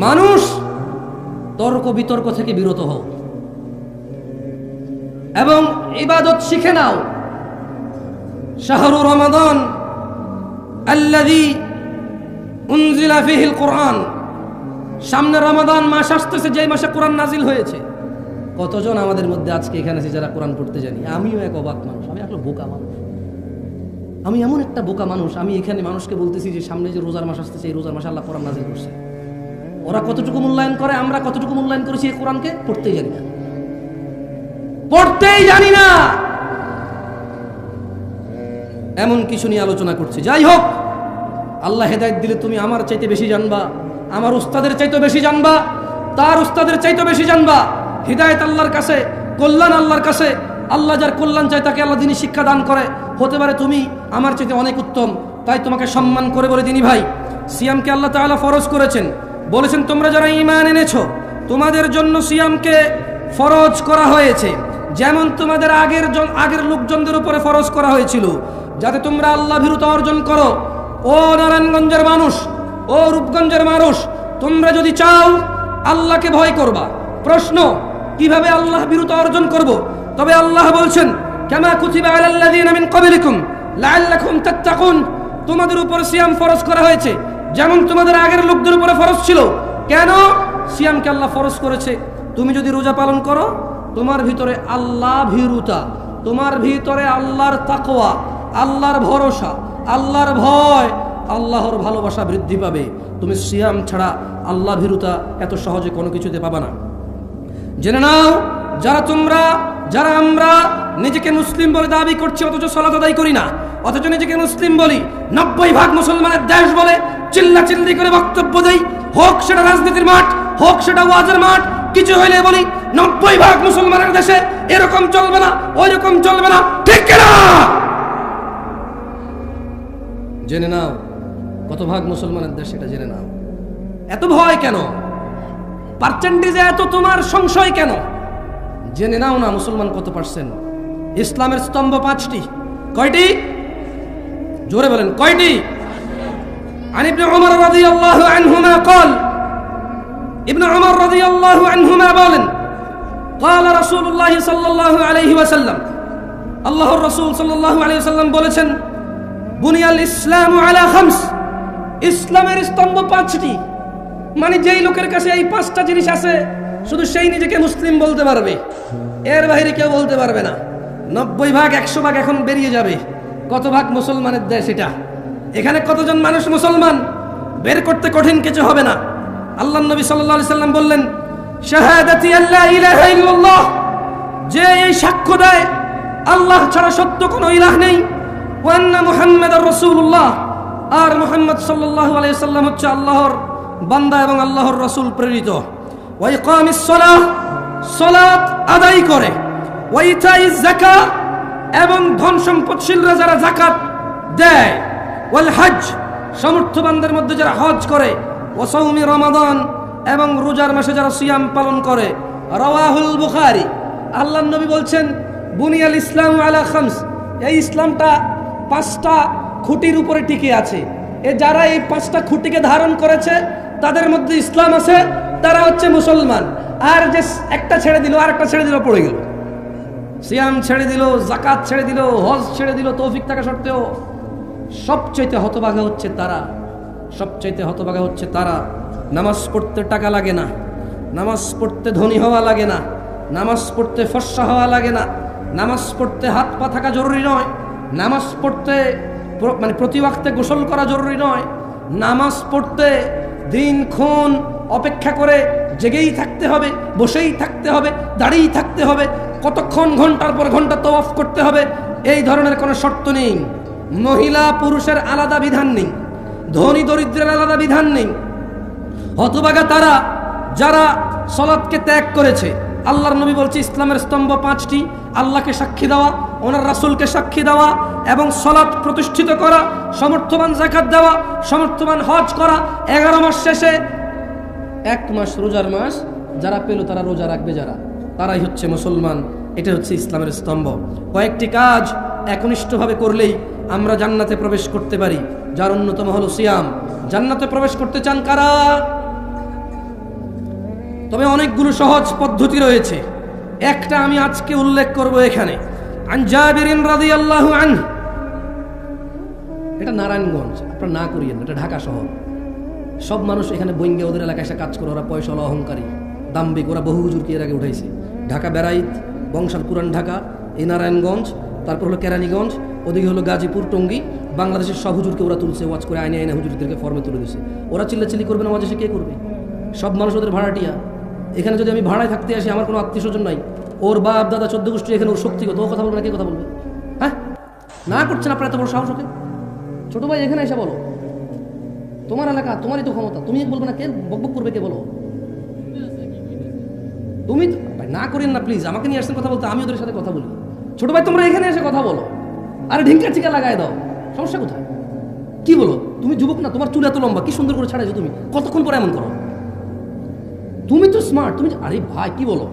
মানুষ তর্ক বিতর্ক থেকে বিরত হও এবং ইবাদত শিখে নাও। শাহরু রমাদান আল্লাযী উনজিলা ফীহিল কুরআন, সামনে রমাদান মাস আসতেছে, যে মাসে কোরআন নাজিল হয়েছে। কতজন আমাদের মধ্যে আজকে এখানে আছে যারা কোরআন পড়তে জানি? আমিও এক অবাক মানুষ, আমি একটা বোকা মানুষ, আমি এমন একটা বোকা মানুষ। আমি এখানে মানুষকে বলতেছি যে সামনে যে রোজার মাস আসতেছে, এই রোজার মাসে আল্লাহ কোরআন নাজিল করছে। ওরা কতটুকু মূল্যায়ন করে, আমরা কতটুকু মূল্যায়ন করেছি এই কোরআনকে? পড়তেই জানি না, পড়তেই জানি না, এমন কিছু নিয়ে আলোচনা করছি। যাই হোক, আল্লাহ হেদায়েত দিলে তুমি আমার চাইতে বেশি জানবা, আমার উস্তাদের চাইতে বেশি জানবা, তার উস্তাদের চাইতে বেশি জানবা। হিদায়াত আল্লাহর কাছে, কল্যাণ আল্লাহর কাছে। আল্লাহ যার কল্যাণ চায় তাকে আল্লাহ দিনী শিক্ষা দান করে। হতে পারে তুমি আমার চাইতে অনেক উত্তম, তাই তোমাকে সম্মান করে বলে দিনী ভাই, সিয়ামকে আল্লাহ তাআলা ফরজ করেছেন। বলেছেন তোমরা যারা ঈমান এনেছো তোমাদের জন্য সিয়ামকে ফরজ করা হয়েছে, যেমন তোমাদের আগের লোকজনদের উপরে ফরজ করা হয়েছিল, যাতে তোমরা আল্লাহ ভীরুতা অর্জন করো। ও নারায়ণগঞ্জের মানুষ, ও রূপগঞ্জের মানুষ, তোমরা যদি চাও আল্লাহকে ভয় করবা। প্রশ্ন, কিভাবে আল্লাহ ভীরুতা অর্জন করব? তবে আল্লাহ বলছেন কামা কুতিবা আলাল্লাযীনা মিন ক্বাবলিকুম লাআল্লাকুম তাত্তাকুন, তোমাদের উপর সিয়াম ফরজ করা হয়েছে যেমন তোমাদের আগের লোকদের উপরে ফরজ ছিল। কেন সিয়ামকে আল্লাহ ফরজ করেছে? তুমি যদি রোজা পালন করো, তোমার ভিতরে আল্লাহ ভীরুতা, তোমার ভিতরে আল্লাহর তাকওয়া, আল্লাহর ভরসা, আল্লাহর ভয়, আল্লাহর ভালোবাসা বৃদ্ধি পাবে। তুমি সিয়াম ছাড়া আল্লাহ ভীরুতা এত সহজে কোনো কিছুতে পাবা না। জেনে নাও, যারা আমরা নিজেকে মুসলিম বলে দাবি করছি অথচ সালাত আদায় করি না, অথচ নিজেকে মুসলিম বলি, 90% মুসলমানের দেশ বলে চিল্লা চিল্লি করে বক্তব্য দেই, হোক সেটা রাজনীতির মাঠ, হোক সেটা ওয়াজের মাঠ, কিছু হইলে বলি 90% মুসলমানের দেশে এরকম চলবে না, ওই রকম চলবে না, ঠিক কিনা? জেনে নাও কত ভাগ মুসলমানের দেশ, এটা জেনে নাও। এত ভয় কেন? পার্সেন্টেজে এত তোমার সংশয় কেন? জেনে নাও না মুসলমান কত পার্সেন্ট। ইসলামের স্তম্ভ 5টি। কয়টি? জোরে বলেন, কয়টি? আন ইবনে উমর রাদিয়াল্লাহু আনহুমা قال, ইবনে উমর রাদিয়াল্লাহু আনহুমা বলেন, قال রাসূলুল্লাহ সাল্লাল্লাহু আলাইহি ওয়াসাল্লাম, আল্লাহর রাসূল সাল্লাল্লাহু আলাইহি ওয়াসাল্লাম বলেছেন, বুনিয়াল ইসলামু আলা খামস, ইসলামের স্তম্ভ 5টি। মানে যেই লোকের কাছে এই 5টা জিনিস আছে শুধু সেই নিজেকে মুসলিম বলতে পারবে, এর বাইরে কেউ বলতে পারবে না। 90% 100% এখন বেরিয়ে যাবে। কত ভাগ মুসলমানের দেশ এটা? এখানে কতজন মানুষ মুসলমান? বের করতে কঠিন কিছু হবে না। আল্লাহর নবী সাল্লাল্লাহু আলাইহি সাল্লাম বললেন, শাহাদাতি আল্লা ইলাহা ইল্লাল্লাহ, যে এই সাক্ষ্য দেয় আল্লাহ ছাড়া সত্য কোনো ইলাহ নেই, ওয়া আন্না মুহাম্মাদার রাসূলুল্লাহ, আর মুহাম্মদ সাল্লাল্লাহু আলাইহি সাল্লাম হচ্ছে আল্লাহর বান্দা এবং আল্লাহর রাসূল প্রেরিত। ওয়া ইকামিস সালাহ, সালাত আদায় করে, ওয়া ইতাইজ যাকাত, এবং ধন সম্পদশীলরা যারা যাকাত দেয়, ওয়াল হজ, সমর্থবানদের মধ্যে যারা হজ করে, ওয়া সাওমি রমাদান, এবং রোজার মাসে যারা সিয়াম পালন করে। রাওয়াহুল বুখারী। আল্লাহর নবী বলছেন, বুনিয়াল ইসলামু আলা খামস, এই ইসলামটা 5টা খুঁটির উপরে টিকে আছে। যারা এই 5টা খুঁটিকে ধারণ করেছে তাদের মধ্যে ইসলাম আছে, তারা হচ্ছে মুসলমান। আর যে একটা ছেড়ে দিল, আর একটা ছেড়ে দিল, পড়ে গেল। সিয়াম ছেড়ে দিল, যাকাত ছেড়ে দিল, হজ ছেড়ে দিল, তৌফিক থাকা সত্ত্বেও সবচাইতে হতভাগা হচ্ছে তারা, সবচাইতে হতভাগা হচ্ছে তারা। নামাজ পড়তে টাকা লাগে না, নামাজ পড়তে ধনী হওয়া লাগে না, নামাজ পড়তে ফর্সা হওয়া লাগে না, নামাজ পড়তে হাত পা থাকা জরুরি নয়, নামাজ পড়তে মানে প্রতি ওয়াক্তে গোসল করা জরুরি নয়, নামাজ পড়তে দিনক্ষণ অপেক্ষা করে জেগেই থাকতে হবে, বসেই থাকতে হবে, দাঁড়িয়েই থাকতে হবে, কতক্ষণ ঘন্টার পর ঘন্টা তাওয়াফ করতে হবে, এই ধরনের কোনো শর্ত নেই। মহিলা পুরুষের আলাদা বিধান নেই, ধনী দরিদ্রের আলাদা বিধান নেই। হতভাগা তারা যারা সালাতকে ত্যাগ করেছে। আল্লাহর নবী বলছে ইসলামের স্তম্ভ 5টি, আল্লাহকে সাক্ষী দেওয়া, ওনার রাসূলকে সাক্ষী দেওয়া এবং সালাত প্রতিষ্ঠিত করা, সমর্থবান যাকাত দেওয়া, সমর্থবান হজ করা। 11 মাস শেষে 1 মাস রোজার মাস যারা পেল তারা রোজা রাখবে, যারা তারাই হচ্ছে মুসলমান। এটা হচ্ছে ইসলামের স্তম্ভ। কয়েকটি কাজ একনিষ্ঠভাবে করলেই আমরা জান্নাতে প্রবেশ করতে পারি, যার অন্যতম হলো সিয়াম। জান্নাতে প্রবেশ করতে চান কারা? তবে অনেকগুলো সহজ পদ্ধতি রয়েছে। একটা আমি আজকে উল্লেখ করব এখানে। আন জাবিরিন রাদিয়াল্লাহু আনহু, এটা নারায়ণগঞ্জ, আপনারা না করিয়েন, এটা ঢাকা শহর। সব মানুষ এখানে বইঙ্গে ওদের এলাকায় এসে কাজ করে, ওরা পয়সাওয়ালা, অহংকারী, দাম্বিক, ওরা বহু হুজুরকে এর আগে উঠাইছে। ঢাকা বেড়াইত, বংশাল, পুরান ঢাকা, এই নারায়ণগঞ্জ, তারপর হলো কেরানীগঞ্জ, ওদিকে হলো গাজীপুর, টঙ্গী, বাংলাদেশের সব হুজুরকে ওরা তুলছে, ওয়াজ করে আইনে আইনে হুজুরদেরকে ফর্মে তুলে দিচ্ছে। ওরা চিল্লাচিল্লি করবে না, ওয়াজ এসে কে করবে? সব মানুষ ওদের ভাড়াটিয়া। এখানে যদি আমি ভাড়ায় থাকতে আসি, আমার কোনো আত্মীয় স্বজন নাই, ওর বাপ দাদা 14 গোষ্ঠী এখানে, ওর শক্তিগত, ও কথা বলবে না, কে কথা বলবে? হ্যাঁ, না করছেন আপনার এত বড় সাহস ওকে? ছোট ভাই এখানে এসে বলো, তোমার এলাকা, তোমারই তো ক্ষমতা, তুমি বলবে না, কে বকবক করবে, কে বলো? তুমি না করেন না প্লিজ, আমাকে নিয়ে আসছেন কথা বলতে, আমি ওদের সাথে কথা বলি। ছোট ভাই তোমরা এখানে এসে কথা বলো, আরে ঢিঙ্কা চিকা লাগাই দাও, সমস্যা কোথায়? কি বলো? তুমি যুবক না, তোমার চুল এত লম্বা, কি সুন্দর করে ছাড়াইছো তুমি, কতক্ষণ পরে এমন করো? তুমি তো স্মার্ট, তুমি, আরে ভাই কি বলো?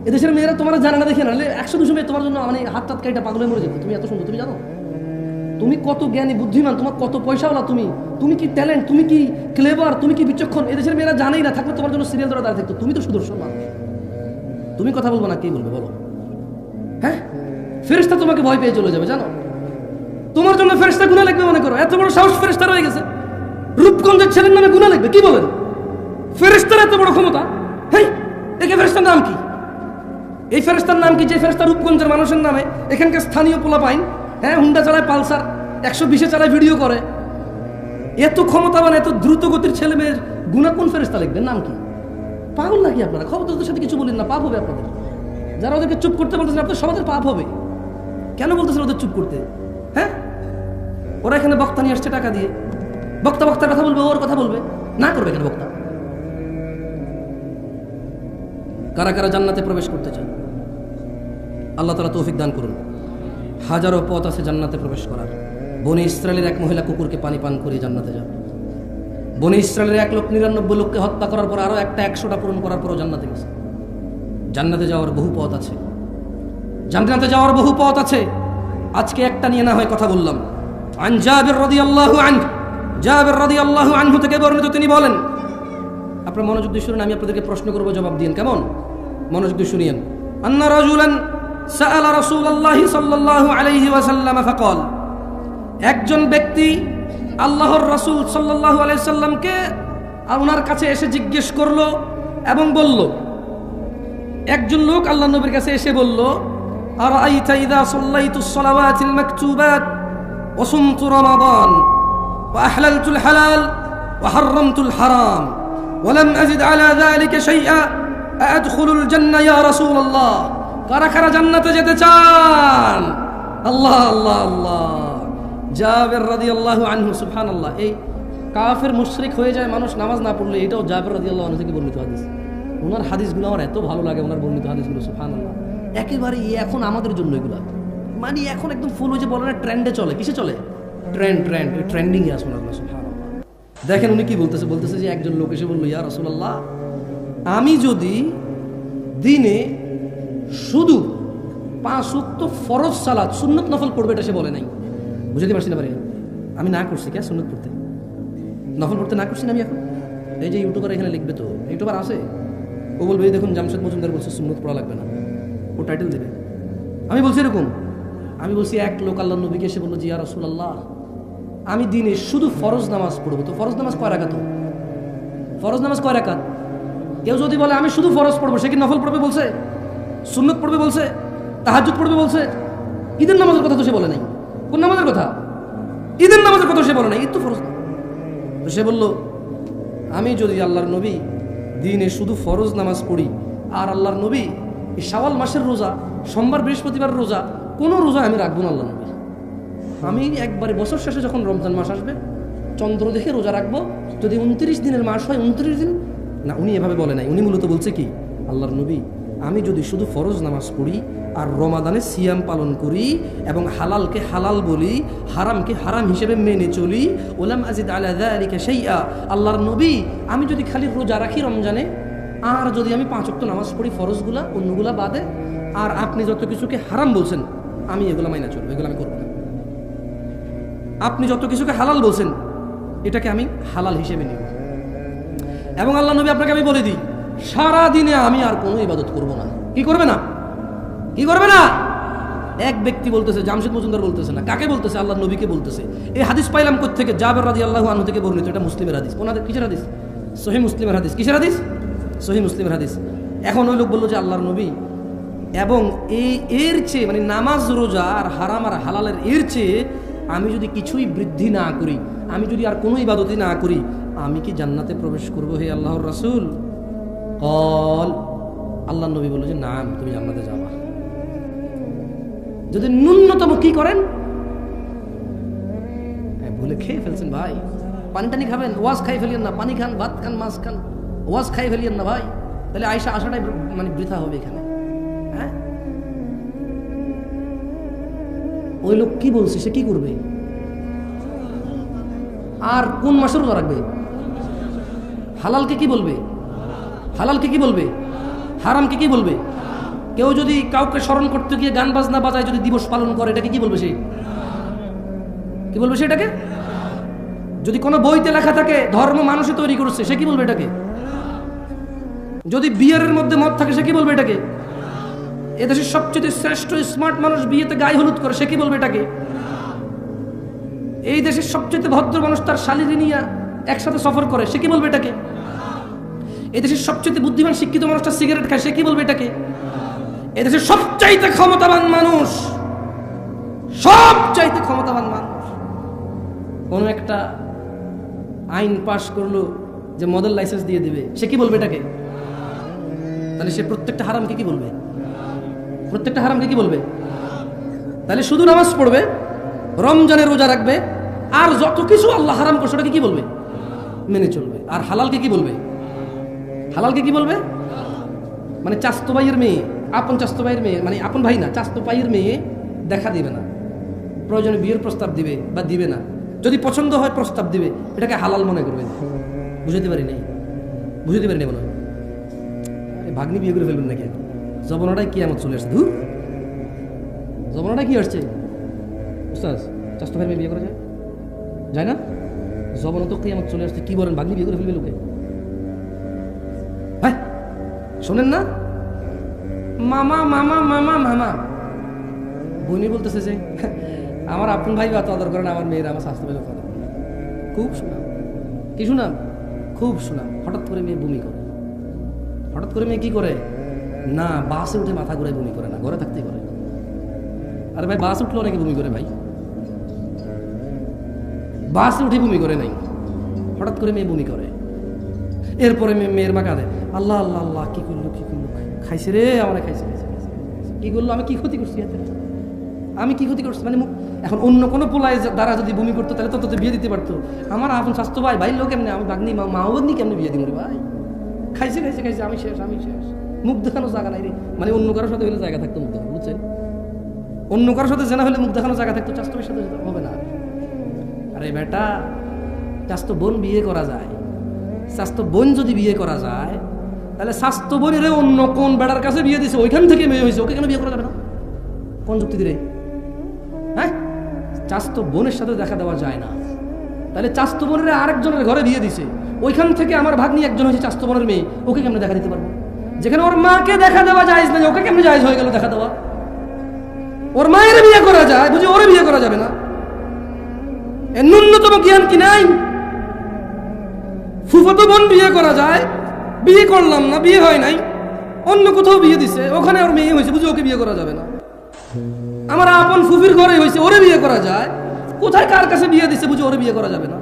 এদেশের মেয়েরা তোমার জানে না, দেখে না, 100-200 মেয়ে তোমার জন্য মানে হাত টাত কাইটা পাগল হয়ে মরে যেত। তুমি এত সুন্দর, তুমি জানো তুমি কত জ্ঞানী বুদ্ধিমান, তোমার কত পয়সাওয়ালা, তুমি কি ট্যালেন্ট, তুমি কি ক্লেভার, তুমি কি বিচক্ষণ, এদেশের মেয়েরা জানেই না, থাকলে তোমার জন্য সিরিয়াল ধরে দাঁড়িয়ে থাকতো। তুমি তো সুদর্শন মানুষ, তুমি কথা বলবো না, কে বলবে বলো? হ্যাঁ, ফেরেশতা তোমাকে ভয় পেয়ে চলে যাবে, জানো? তোমার জন্য ফেরেশতা গুনাহ লিখবে মনে করো, এত বড় সাহস ফেরেশতা রয়ে গেছে, রূপগঞ্জের ছেলের নামে গুনাহ লিখবে, কি বলেন? ফেরেশতার এত বড় ক্ষমতা? হ্যাঁ, একে ফেরেশতার নাম কি? এই ফেরেশতার নাম কি যে ফেরেশতা রূপগঞ্জের মানুষের নামে, এখানকার স্থানীয় পোলা পাইন, হ্যাঁ, হুন্ডা চালায়, পালসার 120-এ চালায়, ভিডিও করে, এত ক্ষমতাবান, এত দ্রুত গতির ছেলে মেয়ের গুনাহ কোন ফেরেশতা লিখবেন? নাম কি? পাগল নাকি আপনারা? খবরদার সাথে কিছু বলেন না, পাপ হবে আপনাদের। যারা ওদেরকে চুপ করতে বলতেছেন, আপনাদের সমাজের পাপ হবে। কেন বলতেছেন ওদের চুপ করতে? হ্যাঁ, ওরা এখানে বক্তা নিয়ে আসছে টাকা দিয়ে, বক্তার কথা বলবে, ওর কথা বলবে, না করবে কেন বক্তা? কারা কারা জান্নাতে প্রবেশ করতে চান? আল্লাহ তাআলা তৌফিক দান করুন। হাজারো পথ আছে জান্নাতে প্রবেশ করার। বনি ইসরায়েলের এক মহিলা কুকুরকে পানি পান করে জান্নাতে যান। বনি ইসরায়েলের 1,99,000 লোককে হত্যা করার পর আরো একটা 100টা পূরণ করার পরও জান্নাতে গেছে। জান্নাতে যাওয়ার বহু পথ আছে, জান্নাতে যাওয়ার বহু পথ আছে। আজকে একটা নিয়ে না হয় কথা বললাম। আন জাবির রাদিয়াল্লাহু আনহু, জাবির রাদিয়াল্লাহু আনহু থেকে বর্ণিত, তিনি বলেন, আপনারা মনোযোগ দিয়ে শুনুন, আমি আপনাদেরকে প্রশ্ন করব, জবাব দিন, কেমন? মনোযোগ দিয়ে শুনিয়েন। আন্না রাজুলান সাআলা রাসূলুল্লাহি সাল্লাল্লাহু আলাইহি ওয়াসাল্লাম ফাকাল, একজন ব্যক্তি আল্লাহর রাসূল সাল্লাল্লাহু আলাইহি সাল্লামকে ওনার কাছে এসে জিজ্ঞেস করলো এবং বলল, একজন লোক আল্লাহর নবীর কাছে এসে বলল, আরাআইতা ইযা সাল্লাইতুস সালাওয়াতিল মাকতুবাত ওয়া সুমতু রমাদান ওয়া আহলালতুল হালাল ওয়া হাররামতুল হারাম ওয়া লাম আজিদ আলা যালিকা শাইআ আদখুলুল জান্নাহ ইয়া রাসূলুল্লাহ। কারা কারা জান্নাতে যেতে চান? আল্লাহ আল্লাহ আল্লাহ। জাবির রাদিয়াল্লাহু আনহু, সুবহানাল্লাহ, এই কাফের মুশরিক হয়ে যায় মানুষ নামাজ না পড়লে, এটাও জাবির রাদিয়াল্লাহু আনহু থেকে বর্ণিত হাদিস। ওনার হাদিসগুলো আমার এত ভালো লাগে, ওনার বর্ণিত হাদিসগুলো, সুবহানাল্লাহ, একেবারে এখন আমাদের জন্য এগুলা, মানে এখন একদম ফুল হয়ে যে বলে না, ট্রেন্ডে চলে। কিসে চলে? ট্রেন্ডিং এ আসুন আপনার, সুবহানাল্লাহ। দেখেন উনি কি বলতেছে যে একজন লোক এসে বলল, ইয়া রাসূলুল্লাহ, আমি যদি দিনে শুধু 5 ওয়াক্ত ফরজ সালাত, সুন্নত নফল পড়বে, এটা সে বলে নাই। বুঝতে পারছি না পারি, আমি না করছি কে সুন্নত পড়তে, নফল পড়তে না করছি না আমি। এখন এই যে ইউটিউবার এখানে লিখবে, তো ইউটিউবার আছে, ও বলবে এই দেখুন জামশেদ মজুমদার বলছে সুন্নত পড়া লাগবে না, ও টাইটেল দেবে। আমি বলছি এরকম, আমি বলছি এক লোক আল্লাহর নবীকে এসে বললো, জি ইয়া রাসূলুল্লাহ, আমি দিনে শুধু ফরজ নামাজ পড়বো, তো ফরজ নামাজ কয় রাকাত? ফরজ নামাজ কয় রাকাত? কেউ যদি বলে আমি শুধু ফরজ পড়বো, সে কি নফল পড়বে বলছে? সুন্নত পড়বে বলছে? তাহাজ্জুদ পড়বে বলছে? ঈদের নামাজের কথা তো সে বলে নাই। কোন নামাজের কথা? ঈদের নামাজের কথা সে বলে নাই, ঈদ তো ফরজ না। তো সে বলল, আমি যদি আল্লাহর নবী দিনে শুধু ফরজ নামাজ পড়ি, আর আল্লাহর নবী এই শাওয়াল মাসের রোজা, সোমবার বৃহস্পতিবার রোজা, কোনো রোজা আমি রাখবো না আল্লাহর নবী। আমি একবারে বছর শেষে যখন রমজান মাস আসবে, চন্দ্র দেখে রোজা রাখবো, যদি 29 দিনের মাস হয় 29 দিন না। উনি এভাবে বলে নাই, উনি মূলত বলছে কি, আল্লাহর নবী, আমি যদি শুধু ফরজ নামাজ পড়ি আর রমাদানে সিয়াম পালন করি এবং হালালকে হালাল বলি, হারামকে হারাম হিসেবে মেনে চলি, ওলাম আজিদ আলা যালিকা শাইআ, আল্লাহর নবী, আমি যদি খালি রোজা রাখি রমজানে, আর যদি আমি 5 ওয়াক্ত নামাজ পড়ি ফরজগুলা, অন্যগুলা বাদে, আর আপনি যত কিছুকে হারাম বলছেন আমি এগুলো মাইনা চলবো, এগুলো আমি করবো না। আপনি যত কিছুকে হালাল বলছেন এটাকে আমি হালাল হিসেবে নিব। এবং আল্লাহ নবী, আপনাকে আমি বলে দিই, সারা দিনে আমি আর কোনো ইবাদত করব না। কি করবে না? কি করবে না? এক ব্যক্তি বলতেছে, জামশেদ মজুমদার বলতেছে না, কাকে বলতেছে? আল্লাহর নবীকে বলতেছে। এই হাদিস পাইলাম কোত্থেকে? জাবের রাদিয়াল্লাহু আনহু থেকে বর্ণিত। এটা মুসলিমের হাদিস। ওনাদের কিসের হাদিস? সহিহ মুসলিমের হাদিস। কিসের হাদিস? সহিহ মুসলিমের হাদিস। এখন ওই লোক বললো যে আল্লাহর নবী, এবং এর চেয়ে মানে নামাজ রোজা আর হারাম আর হালালের এর চেয়ে আমি যদি কিছুই বৃদ্ধি না করি, আমি যদি আর কোনো ইবাদতই না করি, আমি কি জান্নাতে প্রবেশ করবো হে আল্লাহর রাসূল? কল, আল্লাহর নবী বলল যে নাম, তুমি জান্নাতে যাবা যদি ন্যূনতম কি করেন, ভুলে খেয়ে ফেলছেন ভাই, পানি টানি খাবেন, ওয়াজ খাই ফেলিয়েন না, পানি খান, ভাত খান, মাছ খান, ওয়াজ খাই ফেলিয়েন না ভাই, তাহলে আয়সা আসাটাই মানে বৃথা হবে এখানে। হ্যাঁ, ওই লোক কি বলছে, সে কি করবে? আর কোন মাসে রোজা রাখবে? হালালকে কি বলবে? হালালকে কি বলবে? হারামকে কি বলবে? কেউ যদি কাউকে স্মরণ করতে গিয়ে গান বাজনা বাজায় যদি দিবস পালন করে, এটাকে কি বলবে? সে কি বলবে? সেটাকে যদি কোনো বইতে লেখা থাকে ধর্ম মানুষই তৈরি করছে, সে কি বলবে এটাকে? যদি বিয়ের মধ্যে মত থাকে, সে কি বলবে এটাকে? এদেশের সবচেয়ে শ্রেষ্ঠ স্মার্ট মানুষ বিয়েতে গায়ে হলুদ করে, সে কি বলবে এটাকে? এই দেশের সবচেয়ে ভদ্র মানুষ তার শালীকে নিয়ে একসাথে সফর করে, সে কি বলবে এটাকে? এই দেশের সবচেয়ে বুদ্ধিমান শিক্ষিত মানুষটা সিগারেট খায়, সে কি বলবে এটাকে? এদেশের সবচাইতে ক্ষমতাবান মানুষ, সবচাইতে ক্ষমতাবান মানুষ কোন একটা আইন পাশ করলো যে মডেল লাইসেন্স দিয়ে দিবে, সে কি বলবে এটাকে? তাহলে সে প্রত্যেকটা হারামকে কি বলবে? প্রত্যেকটা হারামকে কি বলবে? তাহলে শুধু নামাজ পড়বে, রমজানে রোজা রাখবে, আর যত কিছু আল্লাহ হারাম করছে ওটাকে কি বলবে? মেনে চলবে। আর হালালকে কি বলবে? হালালকে কি বলবে? মানে চাস্তো ভাইয়ের মেয়ে, আপন চাস্তো ভাইয়ের মেয়ে, মানে আপন ভাই না, চাস্তো ভাইয়ের মেয়ে দেখা দিবে না, প্রয়োজনে বিয়ের প্রস্তাব দিবে বা দিবে না, যদি পছন্দ হয় প্রস্তাব দিবে, এটাকে হালাল মনে করবে। বুঝতে পারি নাই, বুঝতে পারি নাই মনে হয়। ভাগ্নি বিয়ে করে ফেলবেন নাকি? জবনাটাই কি আমার চলে আসছে, ধুর জবনাটাই কি আসছে। উস্তাদ, চাস্তো ভাইয়ের মেয়ে বিয়ে করা যায়? যায় না? জবনা তো কি আমার চলে আসছে, কি বলেন? ভাগ্নি বিয়ে করে ফেলবে লোকে? হ্যাঁ, শোনেন না, মামা মামা মামা মামা বোনই বলতেছে যে আমার আপন ভাই এত আদর করেন, আমার মেয়েরা আমার স্বাস্থ্য ভাই আদর করে। খুব শোনাম, কি শোনাম? খুব শোনাম। হঠাৎ করে মেয়ে বমি করে, হঠাৎ করে মেয়ে কি করে না, বাসে উঠে মাথা ঘুরে বমি করে না, ঘরে থাকতেই করে। আরে ভাই, বাস উঠলে অনেকে বমি করে ভাই, বাসে উঠে বমি করে নাই, হঠাৎ করে মেয়ে বমি করে। এরপরে মেয়ের মা কাঁদে, আল্লাহ আল্লাহ আল্লাহ, কি করলো কি করলো, খাইছে রে আমার, খাইছে কি করলো, আমি কি ক্ষতি করছি হাতে, আমি কি ক্ষতি করছি? মানে এখন অন্য কোনো পোলায় দ্বারা যদি বমি করতো তাহলে তো বিয়ে দিতে পারতো। আমার আপন স্বাস্থ্য ভাই, ভাই লোক এমনি, আমি বাগনি মাও বাগনি কেমনি বিয়ে দিব রে ভাই? খাইছে খাইছে খাইছে, আমি শেষ, আমি শেষ, মুখ দেখানোর জায়গা নাই রে। মানে অন্য কারোর সাথে হলে জায়গা থাকতো মুখ দেখানো, বুঝছেন? অন্য কারোর সাথে জানা হলে মুখ দেখানোর জায়গা থাকতো, স্বাস্থ্যের সাথে হবে না। আরে বেটা, স্বাস্থ্য বোন বিয়ে করা যায়, স্বাস্থ্য বোন যদি বিয়ে করা যায়, তাহলে স্বাস্থ্য বোনের অন্য কোন বেড়ার কাছে বিয়ে দিছে, ওইখান থেকে মেয়ে হয়েছে, ওকে কেন বিয়ে করা যাবে না? কোন যুক্তি দিলে? হ্যাঁ, চাস্তো বোনের সাথে দেখা দেওয়া যায় না, তাহলে চাস্তো বোনের আরেকজনের ঘরে বিয়ে দিছে, ওইখান থেকে আমার ভাগ্নি একজন হয়েছে চাস্তো বোনের মেয়ে, ওকে কেমনে দেখা দিতে পারবো? যেখানে ওর মাকে দেখা দেওয়া জায়েজ না, ওকে কেমনে জায়েজ হয়ে গেল দেখা দেওয়া? ওর মায়ের বিয়ে করা যায়, বুঝি ওরে বিয়ে করা যাবে না? এর ন্যূনতম জ্ঞান কি নাই? ফুফাতো বোন বিয়ে করা যায়, বিয়ে করলাম না, বিয়ে হয় নাই, অন্য কোথাও বিয়ে দিছে, ওখানে ওর মেয়ে হয়েছে, বুঝি ওকে বিয়ে করা যাবে না? আমার আপন ফুফির ঘরে হয়েছে, ওরে বিয়ে করা যায়, কোথায় কার কাছে বিয়ে দিছে, বুঝি ওরে বিয়ে করা যাবে না?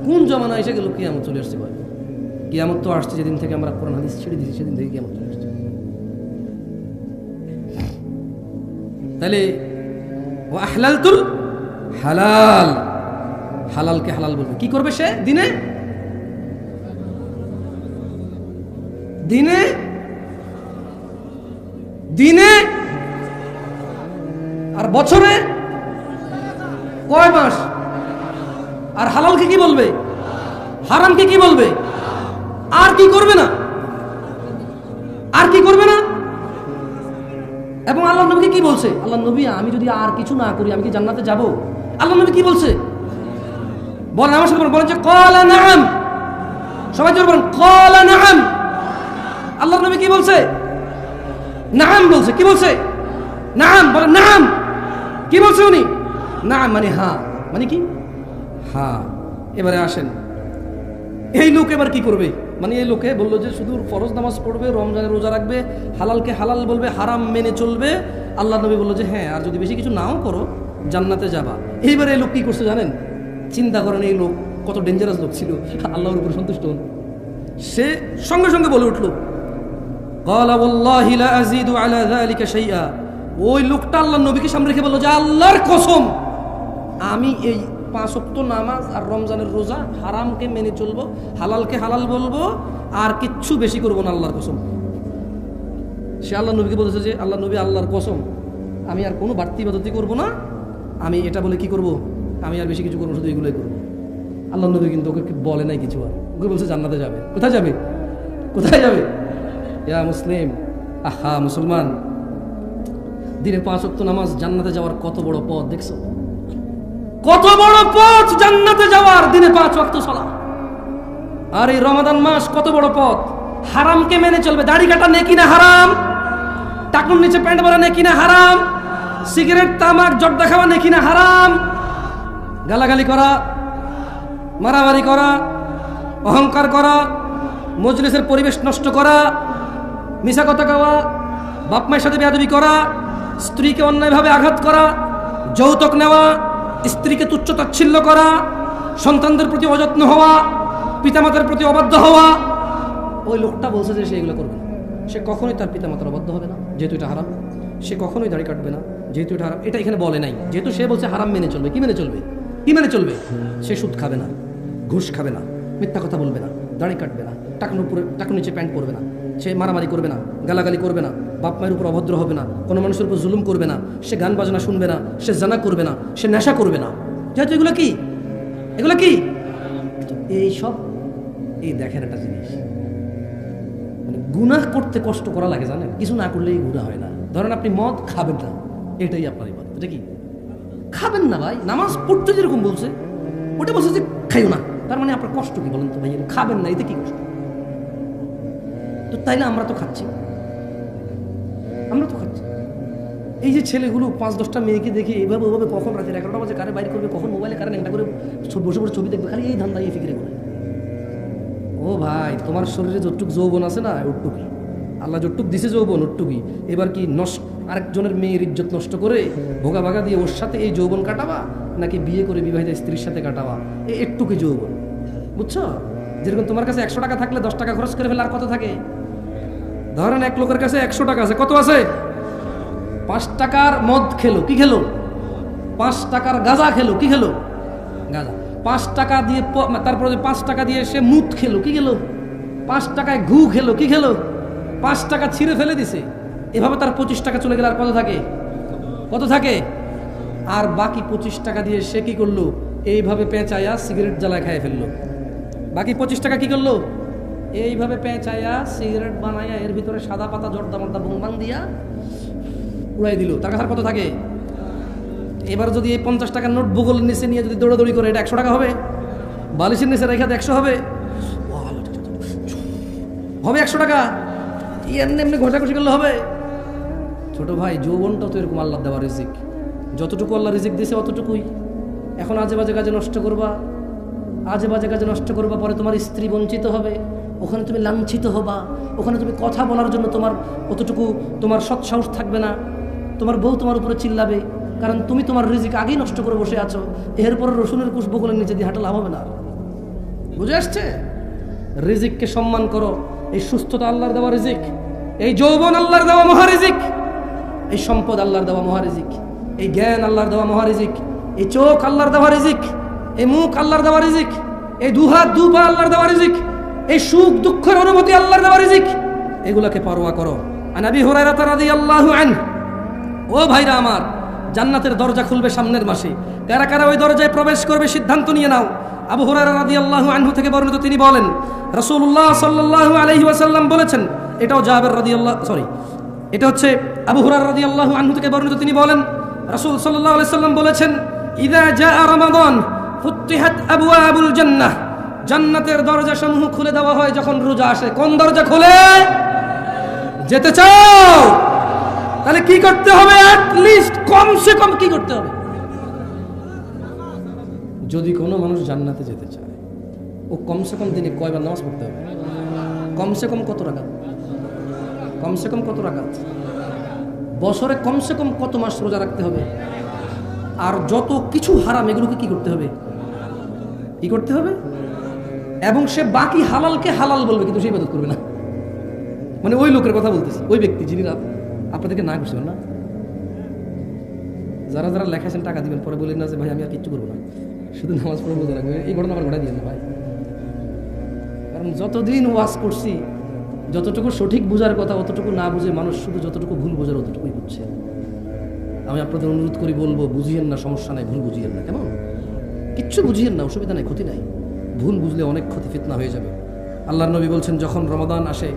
কোন জমানা এসে গেল? কিয়ামত চলে আসছে ভাই, কিয়ামত তো আসছে যেদিন থেকে আমরা কোরআন হাদিস ছেড়ে দিয়েছি, সেদিন থেকে কিয়ামত চলে আসছে। তাহলে ও আহলালতুল হালাল, হালালকে হালাল বলবে। কি করবে সে? দিনে দিনে দিনে আর বছরে কয় মাস? আর হালালকে কি বলবে? হারামকে কি বলবে? আর কি করবে না? আর কি করবে না? এবং আল্লাহ নবীকে কি বলছে? আল্লাহ নবী, আমি যদি আর কিছু না করি আমি কি জান্নাতে যাব? আল্লাহ নবী কি বলছে বলেন আমার সাথে, বলেন যে ক্বালা নাআম। সবাই জোরে বলেন ক্বালা নাআম। আল্লাহ নাম বলছে। কি বলছে? নাম বলে। নাম কি বলছে উনি? নাম মানে হ্যাঁ, মানে কি? হ্যাঁ। এবারে আসেন, এই লোক এবার কি করবে? মানে এই লোকে বললো যে শুধু ফরজ নামাজ পড়বে, রমজানের রোজা রাখবে, হালালকে হালাল বলবে, হারাম মেনে চলবে। আল্লাহ নবী বললো যে হ্যাঁ, আর যদি বেশি কিছু নাও করো জান্নাতে যাবা। এইবারে এই লোক কি করছে জানেন? চিন্তা করেন এই লোক কত ডেঞ্জারাস লোক ছিল। আল্লাহর উপর সন্তুষ্ট হন। সে সঙ্গে সঙ্গে বলে উঠলো, ক্বালা ওয়াল্লাহি লা আযীদু আলা যালিকা শাইআ। ওই লোকটা আল্লাহর নবীকে সামনে রেখে বলল যে আল্লাহর কসম, আমি এই 5 ওয়াক্ত নামাজ আর রমজানের রোজা, হারামকে মেনে চলবো, হালালকে হালাল বলবো, আর কিচ্ছু বেশি করবো না, আল্লাহর কসম। সে আল্লাহ নবীকে বলেছে যে আল্লাহ নবী, আল্লাহর কসম আমি আর কোনো বাড়তি ইবাদতই করবো না, আমি এটা বলে কি করব, আমি আর বেশি কিছু করবো, শুধু এগুলোই করবো। আল্লাহ নবী কিন্তু ওকে বলে নাই কিছু, আর ওকে বলছে জান্নাতে যাবে। কোথায় যাবে? কোথায় যাবে? ইয়া মুসলিম, আহা মুসলমান, দিনে 5 ওয়াক্ত নামাজ, জান্নাতে যাওয়ার কত বড় পথ দেখছো? কত বড় পথ জান্নাতে যাওয়ার, দিনে 5 ওয়াক্ত সালাত। আর এই রমাদান মাস কত বড় পথ। হারামকে মেনে চলবে। দাড়ি কাটা নেকি না হারাম? টাকুর নিচে প্যান্ট পরা নেকি না হারাম? সিগারেট, তামাক, জর্দা খাওয়া নেকি না হারাম? গালাগালি করা, মারামারি করা, অহংকার করা, মজলিসের পরিবেশ নষ্ট করা, মিছা কথা কওয়া, বাপ মায়ের সাথে বেয়াদবি করা, স্ত্রীকে অন্যায়ভাবে আঘাত করা, যৌতুক নেওয়া, স্ত্রীকে তুচ্ছ তাচ্ছিল্য করা, সন্তানদের প্রতি অযত্ন হওয়া, পিতামাতার প্রতি অবাধ্য হওয়া। ওই লোকটা বলছে যে সে এগুলো করবে না। সে কখনোই তার পিতামাতার অবাধ্য হবে না, যেহেতু এটা হারাম। সে কখনোই দাড়ি কাটবে না, যেহেতু এটা হারাম। এটা এখানে বলে নাই, যেহেতু সে বলছে হারাম মেনে চলবে। কি মেনে চলবে? কি মেনে চলবে? সে সুদ খাবে না, ঘুষ খাবে না, মিথ্যা কথা বলবে না, দাড়ি কাটবে না, টাকুর নিচে প্যান্ট পরবে না, সে মারামারি করবে না, গালাগালি করবে না, বাপ মায়ের উপর অভদ্র হবে না, কোনো মানুষের উপর জুলুম করবে না, সে গান বাজনা শুনবে না, সে জানা করবে না, সে নেশা করবে না। যেহেতু এগুলো কি, এগুলো কি এই সব, এই দেখেন একটা জিনিস, মানে গুনাহ করতে কষ্ট করা লাগে, জানেন? কিছু না করলেই গুনাহ হয় না। ধরেন আপনি মদ খাবেন না, এটাই আপনার ইবাদত। এটা কি? খাবেন না ভাই। নামাজ পড়তে যেরকম বলছে, ওটা বলছে যে খাইও না, তার মানে আপনার কষ্ট কি বলেন তো ভাই? খাবেন না, এতে কি কষ্ট? তো তাইলে আমরা তো খাচ্ছি, আমরা তো খাচ্ছি। এই যে ছেলেগুলো 5-10টা মেয়েকে দেখে এইভাবে ওভাবে, কখন রাতে 11টা বাজে কারে বাইর করবে, কখন মোবাইলে কারে একটা করে বসে বসে ছবি দেখবে, খালি এই ধান্দা, এই ফিকিরে করে। ও ভাই, তোমার শরীরে যতটুক যৌবন আছে না, ওটুকুই আল্লাহ যতটুক দিছে যৌবন, ওটুকুই। এবার কি আরেকজনের মেয়ের ইজ্জত নষ্ট করে ভোগা ভাগা দিয়ে ওর সাথে এই যৌবন কাটাবা, নাকি বিয়ে করে বিবাহিত স্ত্রীর সাথে কাটাবা? এই একটুকুই যৌবন, বুঝছো? যেরকম তোমার কাছে 100 টাকা থাকলে 10 টাকা খরচ করে ফেলে, আর কত থাকে? ধরেন এক লোকের কাছে 100 টাকা আছে, কত আছে? 5 টাকার মদ খেলো, কি খেলো? 5 টাকার গাঁজা খেলো, কি খেলো? গাঁজা। 5 টাকা দিয়ে, তারপরে 5 টাকা দিয়ে সে মুত খেলো, কি খেলো? 5 টাকায় ঘু খেলো, কি খেলো? 5 টাকা ছিঁড়ে ফেলে দিছে। এভাবে তার 25 টাকা চলে গেলে আর কত থাকে? কত থাকে? আর বাকি 25 টাকা দিয়ে সে কি করলো? এইভাবে পেঁচাইয়া সিগারেট জ্বালায় খাইয়ে ফেললো। বাকি 25 টাকা কি করলো? এইভাবে পেঁচাইয়া সিগারেট বানাইয়া এর ভিতরে সাদা পাতা জর্দা মর্দা বুংবাং দিয়া উড়াই দিল। তার কাছে আর কত থাকে? এবার যদি এই 50 টাকার নোট ভূগোলের নিচে নিয়ে যদি দৌড়াদৌড়ি করে, এটা 100 টাকা হবে? বালিশের নিচে রেখা 100 হবে? হবে 100 টাকা? এমনি এমনি ঘষাঘষি করলে হবে? ছোট ভাই, যৌবনটা তো এরকম আল্লাহ দেওয়া রিজিক। যতটুকু আল্লাহ রিজিক দিয়েছে অতটুকুই। এখন আজে বাজে কাজে নষ্ট করবা, আজে বাজে কাজে নষ্ট করবা, পরে তোমার স্ত্রী বঞ্চিত হবে, ওখানে তুমি লাঞ্ছিত হবা, ওখানে তুমি কথা বলার জন্য তোমার অতটুকু তোমার সৎসাহস থাকবে না, তোমার বউ তোমার উপরে চিল্লাবে, কারণ তুমি তোমার রিজিক আগেই নষ্ট করে বসে আছো। এরপরে রসুনের কুশ বগলের নিচে দিয়ে হাঁটা লাভ হবে না। বুঝে আসছে? রিজিককে সম্মান করো। এই সুস্থতা আল্লাহর দেওয়া রিজিক, এই যৌবন আল্লাহর দেওয়া মহারিজিক, এই সম্পদ আল্লাহর দেওয়া মহারিজিক, এই জ্ঞান আল্লাহর দেওয়া মহারিজিক, এই চোখ আল্লাহর দেওয়া রিজিক, এই মুখ আল্লাহর দেওয়া রিজিক, এই দুহাত দুপা আল্লাহর দেওয়া রিজিক, এই সুখ দুঃখের অনুভূতি আল্লাহর দেওয়া রিজিক। এগুলাকে পরোয়া করো। আন আবি হুরায়রা রাদিয়াল্লাহু আনহু, ও ভাইরা আমার, জান্নাতের দরজা খুলবে সামনের মাসে। কারা কারা ওই দরজায় প্রবেশ করবে সিদ্ধান্ত নিয়ে নাও। আবু হুরায়রা রাদিয়াল্লাহু আনহু থেকে বর্ণিত, তিনি বলেন রাসূলুল্লাহ সাল্লাল্লাহু আলাইহি ওয়াসাল্লাম বলেছেন, এটাও জাবের রাদিয়াল্লাহু, এটা হচ্ছে আবু হুরায়রা রাদিয়াল্লাহু আনহু থেকে বর্ণিত, তিনি বলেন রাসূল সাল্লাল্লাহু আলাইহি ওয়াসাল্লাম বলেছেন, ইযা জাআ রমাদান ফুতিহাত আবওয়াবুল জান্নাহ, জান্নাতের দরজাসমূহ খুলে দেওয়া হয় যখন রোজা আসে। কোন দরজা খোলে? যেতে চাও? তাহলে কি করতে হবে? অ্যাট লিস্ট কমসে কম কি করতে হবে? যদি কোনো মানুষ জান্নাতে যেতে চায়, ও কমসে কম দিনে কয়বার নামাজ পড়তে হবে? কমসে কম কত রাকাত? কমসে কম কত রাকাত? বছরে কমসে কম কত মাস রোজা রাখতে হবে? আর যত কিছু হারাম এগুলোকে কি করতে হবে? কি করতে হবে? এবং সে বাকি হালালকে হালাল বলবে, কিন্তু সে ইবাদত করবে না। মানে ওই লোকের কথা বলতেছি, ওই ব্যক্তি যিনি আপনাদেরকে না করছেন না, যারা যারা লেখাছেন টাকা দিবেন, পরে বলেন না যে ভাই আমি আর কিচ্ছু করবো না, শুধু নামাজ পড়ে রোজা রাখবে। এই ঘটনা আমার ঘটাই দিবেন না ভাই, কারণ যতদিন ওয়াজ করছি, যতটুকু সঠিক বোঝার কথা অতটুকু না বুঝে মানুষ শুধু যতটুকু ভুল বোঝার অতটুকুই বুঝছে। আমি আপনাদের অনুরোধ করি, বলবো বুঝিয়েন না, সমস্যা নাই, ভুল বুঝিয়েন না, কেমন? কিচ্ছু বুঝিয়েন না, অসুবিধা নাই, ক্ষতি নাই। ভুল বুঝলে অনেক ক্ষতি, ফিতনা হয়ে যাবে। আল্লাহর নবী বলছেন, যখন রমাদান আসে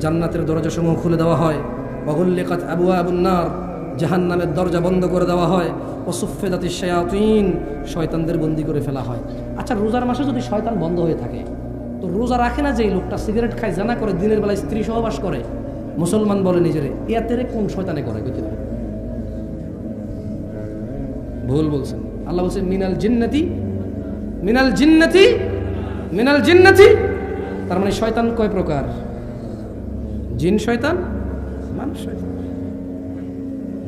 জান্নাতের দরজাসমূহ খুলে দেওয়া হয়, ওয়াগুল্লিকাত আবওয়াবুন নার, জাহান্নামের দরজা বন্ধ করে দেওয়া হয়, ওয়াসুফফিদাতিশ শায়াতিন, শয়তানদের বন্দী করে ফেলা হয়। আচ্ছা, রোজার মাসে যদি শয়তান বন্ধ হয়ে থাকে, তো রোজা রাখে না যেই লোকটা, সিগারেট খায়, জানা করে, দিনের বেলায় স্ত্রী সহবাস করে, মুসলমান বলে নিজেরে, ইয়াতেরে কোন শয়তানে করে? বুঝতে পারে? ভুল বলছেন। আল্লাহ বলছেন মিনাল জিন্নাতি, মিনাল জিন্নাতি, মিনাল জিন্নাতি। তার মানে শয়তান কয় প্রকার? জিন শয়তান, মানুষ শয়তান।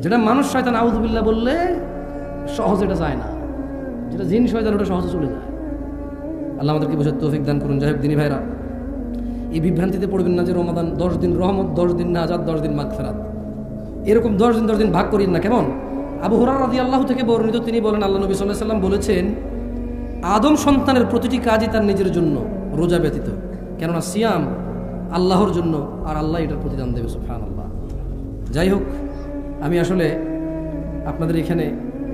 যেটা মানুষ শয়তান আউযুবিল্লাহ বললে সহজে এটা যায় না, যেটা জিন শয়তান ওটা সহজে চলে যায়। আল্লাহ আমাদেরকে বোঝার তৌফিক দান করুন। যাই হোক দিনী ভাইরা, এই বিভ্রান্তিতে পড়বেন না যে রমাদান 10 দিন রহমত, 10 দিন নাজাত, 10 দিন মাগফিরাত, এরকম 10 দিন 10 দিন ভাগ করিন না, কেমন? আবু হুরায়রা রাদিয়াল্লাহু থেকে বর্ণিত, তিনি বলেন আল্লাহ নবী সাল্লাল্লাহু আলাইহি ওয়াসাল্লাম বলেছেন, আদম সন্তানের প্রতিটি কাজই তার নিজের জন্য, রোজা ব্যতীত, কেননা সিয়াম আল্লাহর জন্য, আর আল্লাহ এটার প্রতিদান দেবে, সুবহানাল্লাহ। যাই হোক, আমি আসলে আপনাদের এখানে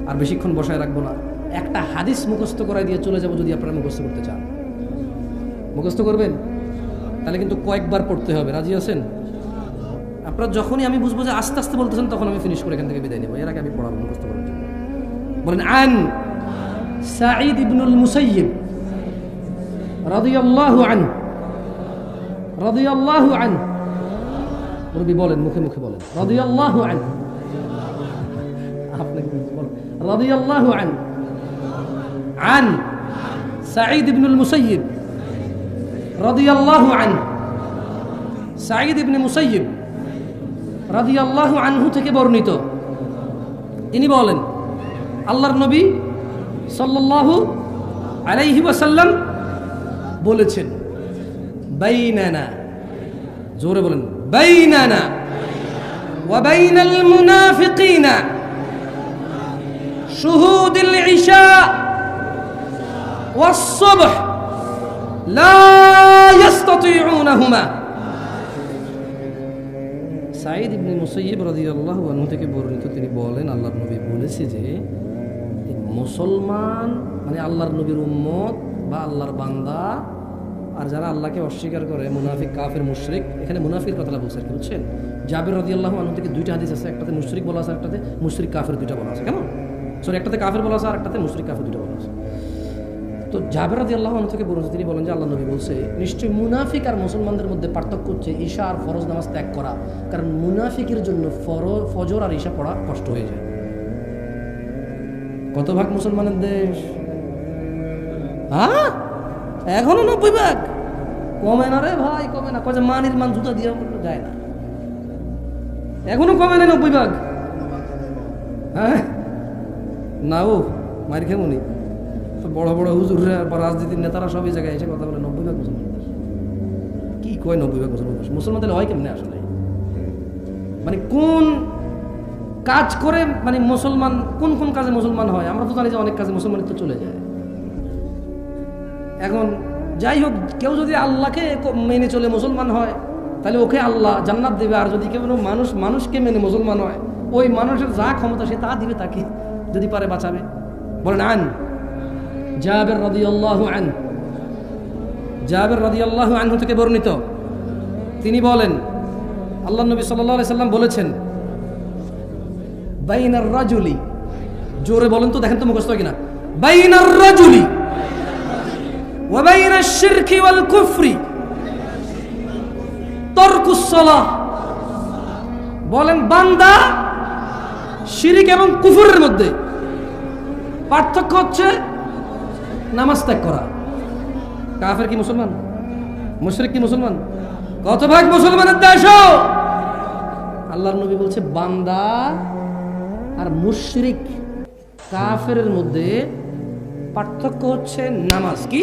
আর বেশিক্ষণ বসায় রাখবো না। একটা হাদিস মুখস্থ করাই দিয়ে চলে যাব, যদি আপনারা মুখস্থ করতে চান। মুখস্থ করবেন? তাহলে কিন্তু কয়েকবার পড়তে হবে, রাজি আছেন? আপনারা যখনই আমি বুঝবো যে আস্তে আস্তে বলতেছেন, তখন আমি ফিনিশ করে এখান থেকে বিদায় নেব, এর আগে আমি পড়াবো মুখস্থ করার জন্য। বলেন, আন সাঈদ ইবনুল মুসাইয়িব রাদিয়াল্লাহু আনহু, রাদিয়াল্লাহু আনহু, নবী বলেন, মুখে মুখে বলেন, রাদিয়াল্লাহু আনহু। আপনাকে বলেন, রাদিয়াল্লাহু আনহু, আন সাঈদ ইবনুল মুসাইয়িব রাদিয়াল্লাহু আনহু। সাঈদ ইবনে মুসাইয়িব রাদিয়াল্লাহু আনহু থেকে বর্ণিত, তিনি বলেন আল্লাহর নবী সাল্লাল্লাহু আলাইহি ওয়াসাল্লাম বলেছেন, বাইনানা, জোরে বলেন, বাইনানা ওয়া বাইনাল মুনাফিকিনা শুহুদুল ইশা ওয়াস সুবহ লা ইস্তাতিউনাহুমা। সাঈদ ইবনে মুসাইয়িব রাদিয়াল্লাহু আনহু থেকে বর্ণিত, তিনি বলেন আল্লাহর নবী বলেছে যে মুসলমান মানে আল্লাহর নবীর উম্মত বা আল্লাহর বান্দা, আর যারা আল্লাহকে অস্বীকার করে, মুনাফিক, কাফের, মুশরিক, এখানে মুনাফিকের কথাটা বলছেন, কি বুঝছেন? জাবের রাদিয়াল্লাহু আনহু থেকে দুইটা হাদিস আছে, একটাতে মুশরিক বলা আছে, একটাতে মুশরিক কাফের দুইটা বলা আছে, কেমন? সরি, একটাতে কাফের বলা আছে আর একটাতে মুশরিক কাফের দুইটা বলা আছে। তো জাবের রাদিয়াল্লাহু আনহু থেকে বলেছে, তিনি বলেন যে আল্লাহ নবী বলছে, নিশ্চয়ই মুনাফিক আর মুসলমানদের মধ্যে পার্থক্য হচ্ছে ঈশা আর ফরজ নামাজ ত্যাগ করা, কারণ মুনাফিকের জন্য ফজর আর ঈশা পড়া কষ্ট হয়ে যায়। কত ভাগ মুসলমানের দেশ? হ্যাঁ, এখনো 90 ভাগ। কমে না রে ভাই, কমে না। কয়ে মানির মান জুতা দিয়ে যায় না, এখনো কমে না 90 ভাগ। হ্যাঁ না, ও মায়ের খেমনি বড় বড় হুজুররা বা রাজনীতির নেতারা সবই জায়গায় এসে কথা বলে 90 ভাগ মুসলমান দেশ। কি কয় 90 ভাগ মুসলমান দেশ? মুসলমান তাহলে হয় কেমনে আসলে? মানে কোন কাজ করে, মানে মুসলমান কোন কোন কাজে মুসলমান হয়? আমরা তো জানি যে অনেক কাজে মুসলমানিত্ব চলে যায়। এখন যাই হোক, কেউ যদি আল্লাহকে মেনে চলে মুসলমান হয়, তাহলে ওকে আল্লাহ জান্নাত দেবে। আর যদি কেউ মানুষকে মেনে মুসলমান হয়, ওই মানুষের যা ক্ষমতা সে তা দিবে তাকে, যদি পারে বাঁচাবে। বলেন, আন জাবের রাদিয়াল্লাহু আনহু, জাবের রাদিয়াল্লাহু আনহু থেকে বর্ণিত, তিনি বলেন আল্লাহর নবী সাল্লাল্লাহু আলাইহি সাল্লাম বলেছেন, বাইনার রাজুলি, জোরে বলেন তো, দেখেন তো মুখস্থ হয় কিনা, বাইনার রাজুলি ওয়া বাইনাশ শিরকি ওয়াল কুফরি তারকুস সালাহ। বলেন, বান্দা শিরিক এবং কুফরের মধ্যে পার্থক্য হচ্ছে নামাজ ত্যাগ করা। কাফের কি মুসলমান? মুশরিক কি মুসলমান? কত ভাগ মুসলমানের দেশ? আল্লাহর নবী বলছে বান্দা আর মুশরিক কাফেরের মধ্যে পার্থক্য হচ্ছে নামাজ। কি?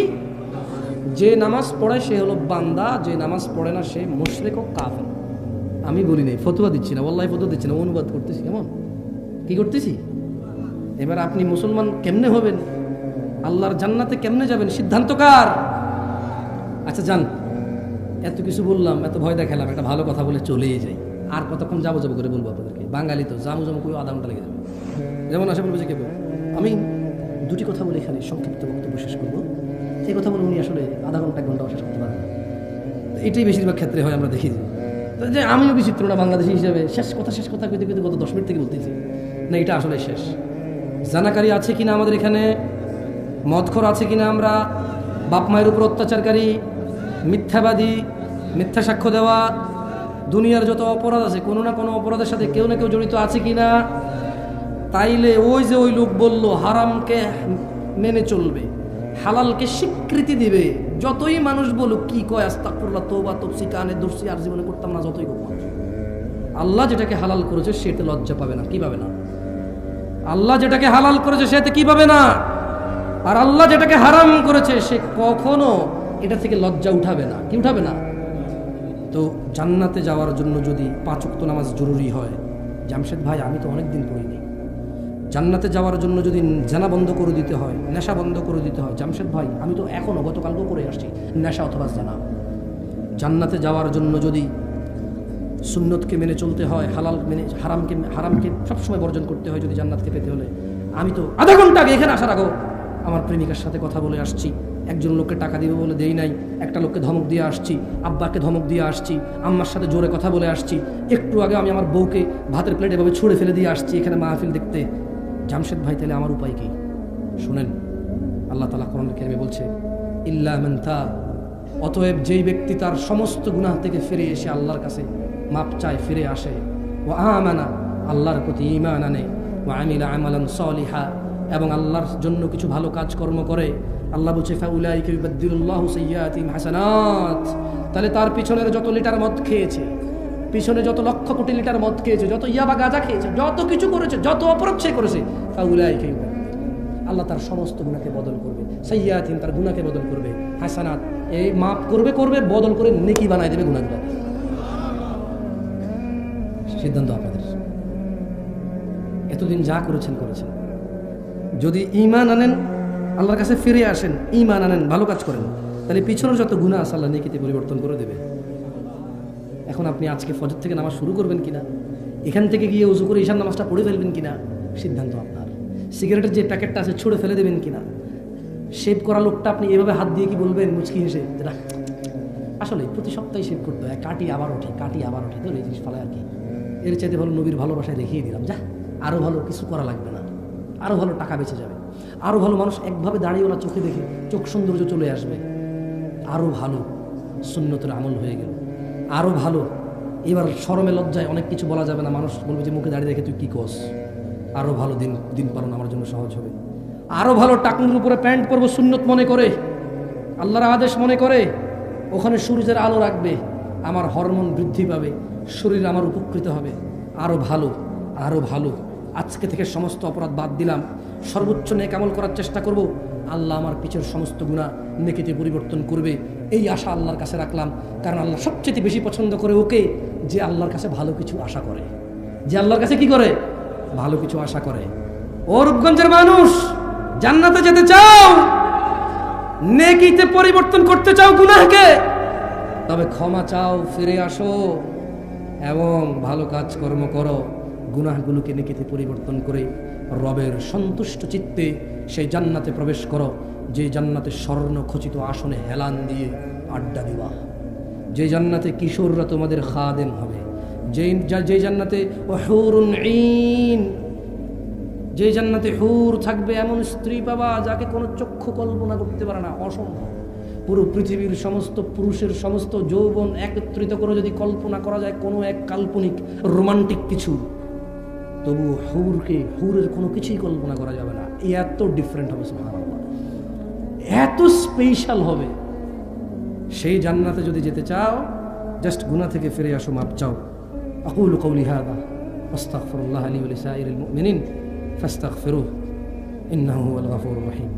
যে নামাজ পড়ে সে হলো বান্দা, যে নামাজ পড়ে না সে মুশরিক ও কাফের। আমি বলি নাই, ফতোয়া দিচ্ছি না, ওয়াল্লাহি ফতোয়া দিচ্ছি না, অনুবাদ করতেছি। কেমন কি করতেছি? এবার আপনি মুসলমান কেমনে হবেন, আল্লাহর জান্নাতে কেমনে যাবেন, সিদ্ধান্ত কার? আচ্ছা যান, এত কিছু বললাম, এত ভয় দেখালাম, একটা ভালো কথা বলে চলেই যাই। আর কতক্ষণ যাবো যাবো করে বলবো আপনাদেরকে? বাঙালি তো জামু জামু করে আধা ঘন্টা লেগে যাবে। যেমন আসে বলবো যে কেউ, আমি দুটি কথা বলে এখানে সংক্ষিপ্ত বক্তব্য শেষ করবো। এই কথা বলে উনি আসলে আধা ঘন্টা এক ঘন্টা শেষ করতে পারেন না। এটাই বেশিরভাগ ক্ষেত্রে হয়, আমরা দেখি যে আমিও বিচিত্র না বাংলাদেশি হিসেবে শেষ কথা কইতে কইতে গত 10 মিনিট থেকে বলতেছি না, এটা আসলে শেষ। জানাকারী আছে কিনা আমাদের এখানে, মদখোর আছে কিনা, আমরা বাপ মায়ের উপর অত্যাচারকারী, মিথ্যাবাদী, মিথ্যা সাক্ষ্য দেওয়া, দুনিয়ার যত অপরাধ আছে কোনো না কোনো অপরাধের সাথে কেউ না কেউ জড়িত আছে কিনা? তাইলে ওই যে ওই লোক বললো হারামকে মেনে চলবে, হালালকে স্বীকৃতি দিবে, যতই মানুষ বলুক কি কয় আস্তাগফিরুল্লাহ, তওবা, তফসি, কানে দর্শি, আর জীবনে করতাম না, যতই হোক মানুষ, আল্লাহ যেটাকে হালাল করেছে সেটা লজ্জা পাবে না। কি পাবে না? আল্লাহ যেটাকে হালাল করেছে সেটা কি পাবে না? আর আল্লাহ যেটাকে হারাম করেছে সে কখনো এটা থেকে লজ্জা উঠাবে না। কি উঠাবে না? তো জান্নাতে যাওয়ার জন্য যদি 5 ওয়াক্ত নামাজ জরুরি হয়, জামশেদ ভাই আমি তো অনেক দিন পড়িনি। জান্নাতে যাওয়ার জন্য যদি জানা বন্ধ করে দিতে হয়, নেশা বন্ধ করে দিতে হয়, জামশেদ ভাই আমি তো এখনো গতকালকেও করে আসছি নেশা অথবা জানা। জান্নাতে যাওয়ার জন্য যদি সুন্নতকে মেনে চলতে হয়, হালাল মেনে হারামকে সবসময় বর্জন করতে হয়, যদি জান্নাতকে পেতে হলে, আমি তো আধা ঘন্টা আগে এখানে আসার আগেও আমার প্রেমিকার সাথে কথা বলে আসছি, একজন লোককে টাকা দিবে বলে দেই নাই, একটা লোককে ধমক দিয়ে আসছি, আব্বাকে ধমক দিয়ে আসছি, আম্মার সাথে জোরে কথা বলে আসছি, একটু আগে আমি আমার বউকে ভাতের প্লেট এভাবে ছুঁড়ে ফেলে দিয়ে আসছি এখানে মাহফিল দেখতে। জামশেদ ভাই তাহলে আমার উপায় কি? শুনেন, আল্লাহ তাআলা কোরআন কারীমে বলছে ইল্লা মান তাব, অতএব যেই ব্যক্তি তার সমস্ত গুনাহ থেকে ফিরে এসে আল্লাহর কাছে মাপ চায়, ফিরে আসে, ওয়া আমানা, আল্লাহর প্রতি ঈমান আনে, ওয়া আমিলা আমালান সালিহা, এবং আল্লাহর জন্য কিছু ভালো কাজকর্ম করে। আল্লাহ বলছে ফাউলাইকা ইউবাদদিলুল্লাহু সাইয়্যাতিহিম হাসানাত, তাহলে তার পিছনের যত লিটার মদ খেয়েছে, পিছনে যত লক্ষ কোটি লিটার মদ খেয়েছে, যত ইয়াবা গাঁজা খেয়েছে, যত কিছু করেছে, যত অপরাধ সে করেছে, ফাউলাইকা আল্লাহ তার সমস্ত গুনাহকে বদল করবে, সাইয়্যাতিহিম তার গুনাহকে বদল করবে, হাসানাত এই মাফ করবে, বদল করে নেকি বানায় দেবে গুনাহগুলো। সিদ্ধান্ত আপনাদের। এতদিন যা করেছেন করেছেন, যদি ঈমান আনেন, আল্লাহর কাছে ফিরে আসেন, ঈমান আনেন, ভালো কাজ করেন, তাহলে পিছনের যত গুনাহ আছে আল্লাহ নেকিতে পরিবর্তন করে দেবে। এখন আপনি আজকে ফজর থেকে নামাজ শুরু করবেন কিনা, এখান থেকে গিয়ে উজু করে ঈশার নামাজটা পড়ে ফেলবেন কিনা, সিদ্ধান্ত আপনার। সিগারেটের যে প্যাকেটটা আছে ছুঁড়ে ফেলে দেবেন কিনা, শেভ করা লোকটা আপনি এভাবে হাত দিয়ে কি বলবেন মুচকি হেসে, আসলে প্রতি সপ্তাহে শেভ করতে হয়, কাটি আবার ওঠে, তো এই জিনিস ফেলায় আর কি। এর চাইতে ভালো নবীর ভালোবাসায় দেখিয়ে দিলাম, যা আরও ভালো কিছু করা লাগবে না, আরও ভালো টাকা বেঁচে যাবে, আরও ভালো মানুষ একভাবে দাঁড়িয়েওয়ালা চোখে দেখে চোখ সৌন্দর্য চলে আসবে, আরও ভালো সুন্নতের আমল হয়ে গেল, আরও ভালো। এবার শরমে লজ্জায় অনেক কিছু বলা যাবে না, মানুষ বলবে যে মুখে দাঁড়িয়ে দেখে তুই কী কস। আরও ভালো দিন পালন আমার জন্য সহজ হবে, আরও ভালো টাকুর উপরে প্যান্ট পরবো সুন্নত মনে করে, আল্লাহর আদেশ মনে করে, ওখানে সূর্যের আলো রাখবে, আমার হরমোন বৃদ্ধি পাবে, শরীর আমার উপকৃত হবে, আরও ভালো। আজকে থেকে সমস্ত অপরাধ বাদ দিলাম, সর্বোচ্চ নেক আমল করার চেষ্টা করব, আল্লাহ আমার পিছের সমস্ত গুনাহ নেকিতে পরিবর্তন করবে, এই আশা আল্লাহর কাছে রাখলাম। কারণ আল্লাহ সবচেয়ে বেশি পছন্দ করে ওকে যে আল্লাহর কাছে ভালো কিছু আশা করে, যে আল্লাহর কাছে কি করে, ভালো কিছু আশা করে। ও রূপগঞ্জের মানুষ, জান্নাতে যেতে চাও, নেকিতে পরিবর্তন করতে চাও গুনাহকে, তবে ক্ষমা চাও, ফিরে আসো এবং ভালো কাজ কর্ম করো, গুনাহগুলোকে নেকিতে পরিবর্তন করে রবের সন্তুষ্ট চিত্তে সেই জান্নাতে প্রবেশ করো, যে জান্নাতে স্বর্ণ খচিত আসনে হেলান দিয়ে আড্ডা দিবা, যে জান্নাতে কিশোররা তোমাদের খাদেম হবে, যে জান্নাতে হুরুন ঈন, যে জান্নাতে হুর থাকবে, এমন স্ত্রী পাবা যাকে কোনো চক্ষু কল্পনা করতে পারে না, অসম্ভব। পুরো পৃথিবীর সমস্ত পুরুষের সমস্ত যৌবন একত্রিত করে যদি কল্পনা করা যায় কোনো এক কাল্পনিক রোমান্টিক কিছু, তবু হুরের কোনো কিছুই কল্পনা করা যাবে না। এত ডিফারেন্ট হবে, সুবহানাল্লাহ, এত স্পেশাল হবে। সেই জান্নাতে যদি যেতে চাও, জাস্ট গুনাহ থেকে ফিরে আসো, মাপ চাও। আকুলু কওলি হাযা আস্তাগফিরুল্লাহ লি ওয়া লিসাইরিল মুমিনিন ফাস্তাগফিরুহু ইন্নাহু হুয়াল গফুরুর রহিম।